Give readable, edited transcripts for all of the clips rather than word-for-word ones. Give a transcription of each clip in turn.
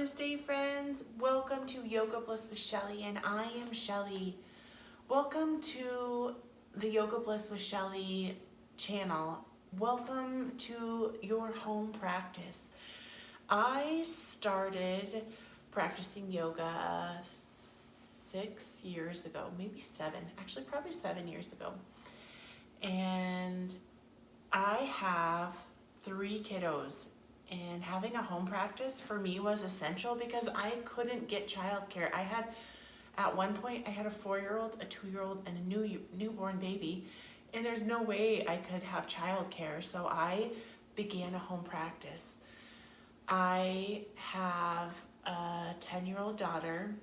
Namaste friends, welcome to Yoga Bliss with Shelly, and I am Shelly. Welcome to the Yoga Bliss with Shelly channel. Welcome to your home practice. I started practicing yoga 6 years ago, maybe 7, actually probably 7 years ago. And I have 3 kiddos. And having a home practice for me was essential because I couldn't get childcare. At one point, I had a 4-year-old, a 2-year-old, and a newborn baby, and there's no way I could have childcare. So I began a home practice. I have a 10-year-old daughter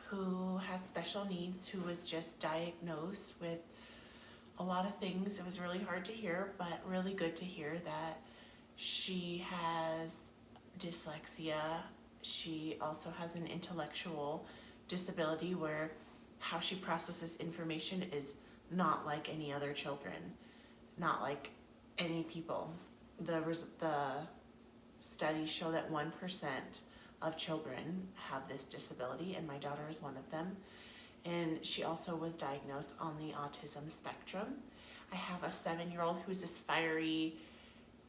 who has special needs, who was just diagnosed with a lot of things. It was really hard to hear, but really good to hear that she has dyslexia. She also has an intellectual disability where how she processes information is not like any other children, not like any people. The studies show that 1% of children have this disability, and my daughter is one of them. And she also was diagnosed on the autism spectrum. I have a 7-year-old who's this fiery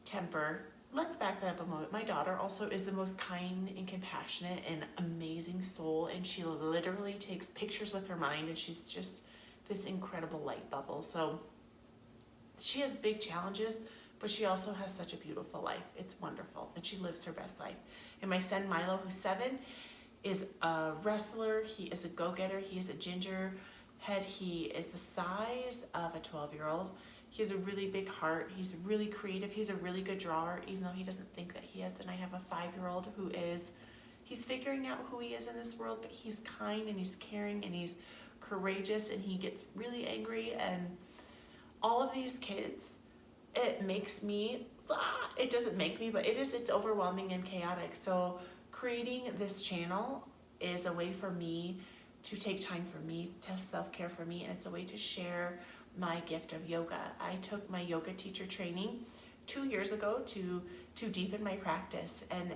temper. Let's back that up a moment. My daughter also is the most kind and compassionate and amazing soul, and she literally takes pictures with her mind, and she's just this incredible light bubble. So she has big challenges, but she also has such a beautiful life. It's wonderful, and she lives her best life. And my son Milo, who's 7, is a wrestler. He is a go-getter. He is a ginger head. He is the size of a 12-year-old. He has a really big heart. He's really creative. He's a really good drawer, even though he doesn't think that he is. And I have a 5-year-old who he's figuring out who he is in this world, but he's kind and he's caring and he's courageous, and he gets really angry. And all of these kids, it makes me, it doesn't make me, but it's overwhelming and chaotic. So creating this channel is a way for me to take time for me, to self-care for me, and it's a way to share my gift of yoga. I took my yoga teacher training 2 years ago to deepen my practice, and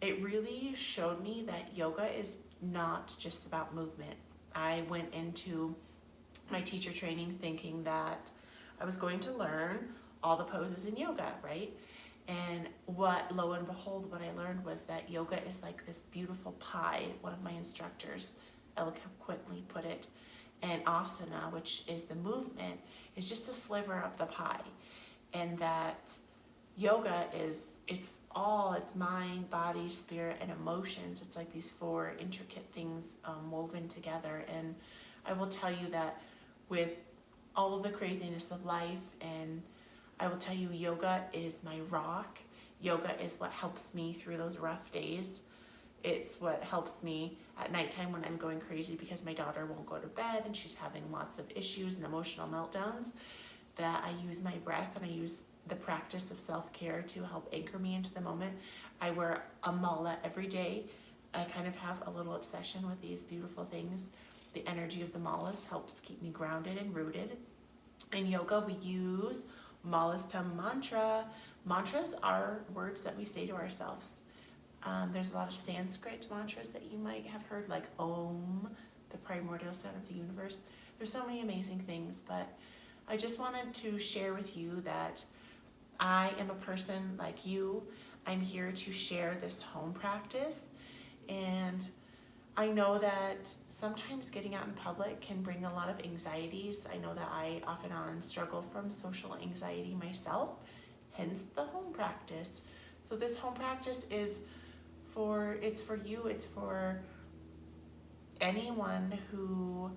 it really showed me that yoga is not just about movement. I went into my teacher training thinking that I was going to learn all the poses in yoga, right? And lo and behold, what I learned was that yoga is like this beautiful pie. One of my instructors eloquently put it. And asana, which is the movement, is just a sliver of the pie. And that yoga it's mind, body, spirit, and emotions. It's like these 4 intricate things woven together. And I will tell you that with all of the craziness of life, and I will tell you, yoga is my rock. Yoga is what helps me through those rough days. It's what helps me at nighttime when I'm going crazy because my daughter won't go to bed and she's having lots of issues and emotional meltdowns, that I use my breath and I use the practice of self-care to help anchor me into the moment. I wear a mala every day. I kind of have a little obsession with these beautiful things. The energy of the malas helps keep me grounded and rooted. In yoga, we use malas to mantra. Mantras are words that we say to ourselves. There's a lot of Sanskrit mantras that you might have heard, like Om, the primordial sound of the universe. There's so many amazing things, but I just wanted to share with you that I am a person like you. I'm here to share this home practice, and I know that sometimes getting out in public can bring a lot of anxieties. I know that I off and on struggle from social anxiety myself, hence the home practice. So this home practice is for you. It's for anyone who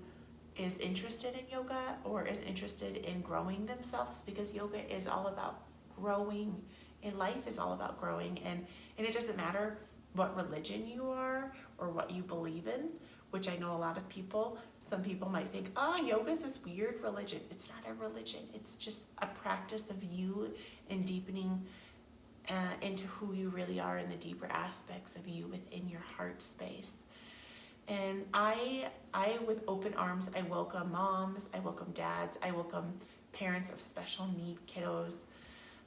is interested in yoga or is interested in growing themselves, because yoga is all about growing, and life is all about growing. And it doesn't matter what religion you are or what you believe in, which I know a lot of people, some people might think, yoga is this weird religion. It's not a religion. It's just a practice of you and deepening into who you really are and the deeper aspects of you within your heart space. And I with open arms, I welcome moms, I welcome dads, I welcome parents of special need kiddos.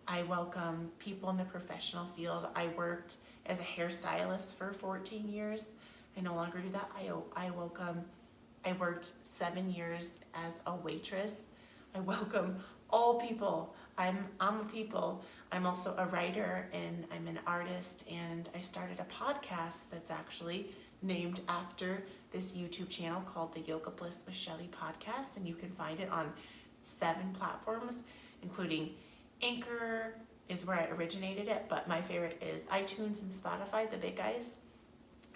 I welcome people in the professional field. I worked as a hairstylist for 14 years. I no longer do that. I worked 7 years as a waitress. I welcome all people. I'm a people. I'm also a writer and I'm an artist, and I started a podcast that's actually named after this YouTube channel called the Yoga Bliss with Shelly podcast, and you can find it on 7 platforms, including Anchor is where I originated it, but my favorite is iTunes and Spotify, the big guys.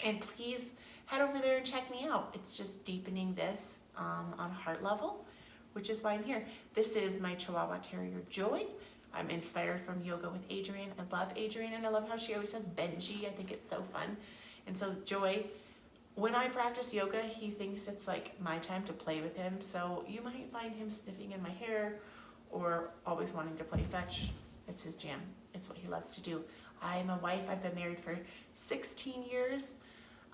And please head over there and check me out. It's just deepening this on a heart level, which is why I'm here. This is my Chihuahua Terrier, Joy. I'm inspired from Yoga with Adrienne. I love Adrienne, and I love how she always says Benji. I think it's so fun. And so Joy, when I practice yoga, he thinks it's like my time to play with him. So you might find him sniffing in my hair or always wanting to play fetch. It's his jam. It's what he loves to do. I'm a wife. I've been married for 16 years.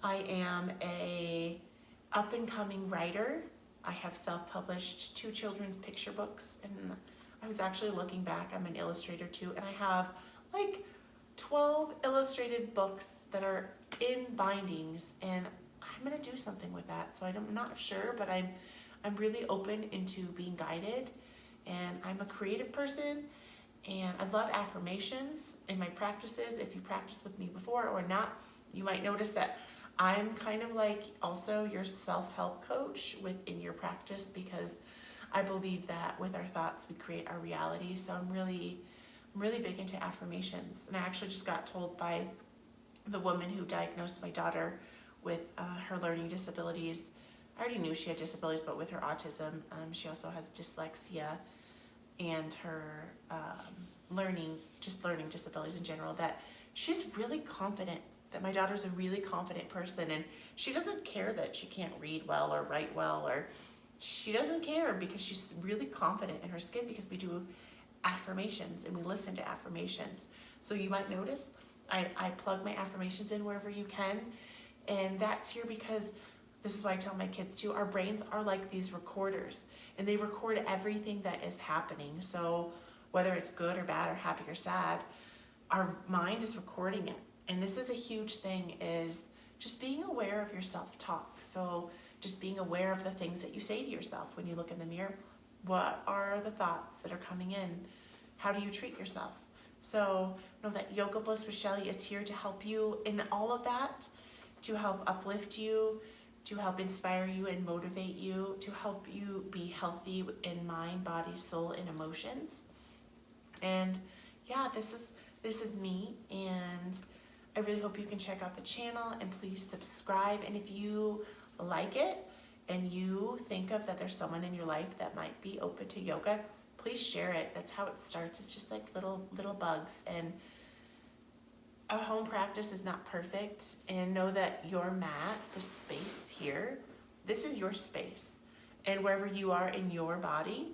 I am a up-and-coming writer. I have self-published 2 children's picture books, and I was actually looking back. I'm an illustrator too, and I have like 12 illustrated books that are in bindings, and I'm gonna do something with that. So I'm not sure, but I'm really open into being guided, and I'm a creative person, and I love affirmations in my practices. If you practiced with me before or not, you might notice that I'm kind of like also your self-help coach within your practice, because I believe that with our thoughts we create our reality. So I'm really big into affirmations. And I actually just got told by the woman who diagnosed my daughter with her learning disabilities. I already knew she had disabilities, but with her autism, she also has dyslexia and her learning disabilities in general, that she's really confident, that my daughter's a really confident person, and she doesn't care that she can't read well or write well, or she doesn't care, because she's really confident in her skin, because we do affirmations and we listen to affirmations. So you might notice I plug my affirmations in wherever you can, and that's here because this is why I tell my kids too, our brains are like these recorders, and they record everything that is happening. So whether it's good or bad or happy or sad, our mind is recording it. And this is a huge thing, is just being aware of your self-talk. So just being aware of the things that you say to yourself when you look in the mirror. What are the thoughts that are coming in? How do you treat yourself? So know that Yoga Bliss with Shelly is here to help you in all of that, to help uplift you, to help inspire you and motivate you, to help you be healthy in mind, body, soul, and emotions. And yeah, this is me, and I really hope you can check out the channel, and please subscribe. And if you like it and you think of that there's someone in your life that might be open to yoga, please share it. That's how it starts. It's just like little bugs, and a home practice is not perfect. And know that your mat, the space here, this is your space, and wherever you are in your body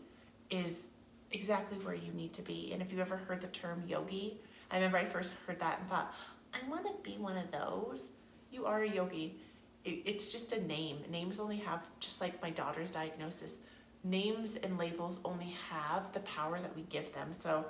is exactly where you need to be. And if you ever heard the term yogi, I remember I first heard that and thought, I want to be one of those. You are a yogi. It's just a name. Names only have, just like my daughter's diagnosis, names and labels only have the power that we give them. So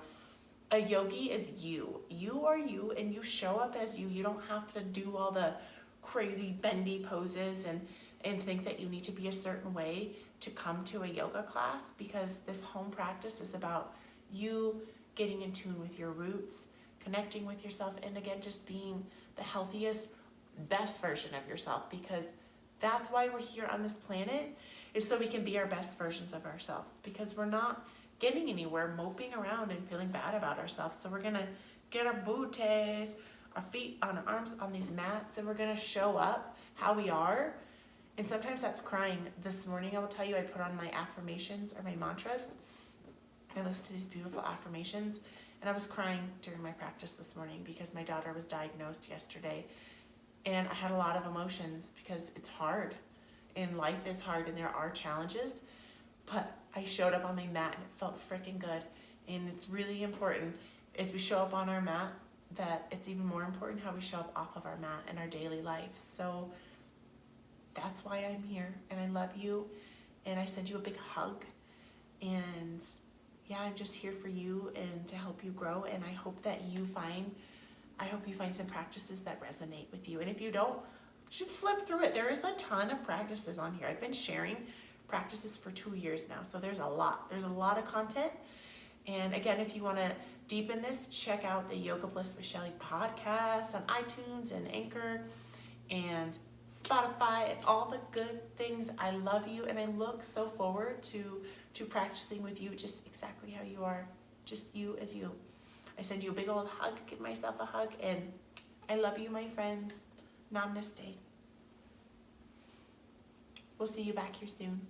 a yogi is you. You are you, and you show up as you. You don't have to do all the crazy bendy poses and think that you need to be a certain way to come to a yoga class, because this home practice is about you getting in tune with your roots, connecting with yourself, and again, just being the healthiest, best version of yourself, because that's why we're here on this planet, is so we can be our best versions of ourselves, because we're not getting anywhere moping around and feeling bad about ourselves. So we're gonna get our booties, our feet on our arms on these mats, and we're gonna show up how we are. And sometimes that's crying. This morning, I will tell you, I put on my affirmations or my mantras. I listened to these beautiful affirmations, and I was crying during my practice this morning because my daughter was diagnosed yesterday. And I had a lot of emotions because it's hard, and life is hard, and there are challenges. But I showed up on my mat, and it felt freaking good. And it's really important as we show up on our mat that it's even more important how we show up off of our mat in our daily life. So that's why I'm here, and I love you, and I send you a big hug. And yeah, I'm just here for you and to help you grow, and I hope that you find I hope you find some practices that resonate with you. And if you don't, you should flip through it. There is a ton of practices on here. I've been sharing practices for 2 years now, so there's a lot. There's a lot of content. And again, if you want to deepen this, check out the Yoga Bliss with Shelly podcast on iTunes and Anchor and Spotify and all the good things. I love you, and I look so forward to practicing with you just exactly how you are, just you as you. I send you a big old hug, give myself a hug, and I love you, my friends. Namaste. We'll see you back here soon.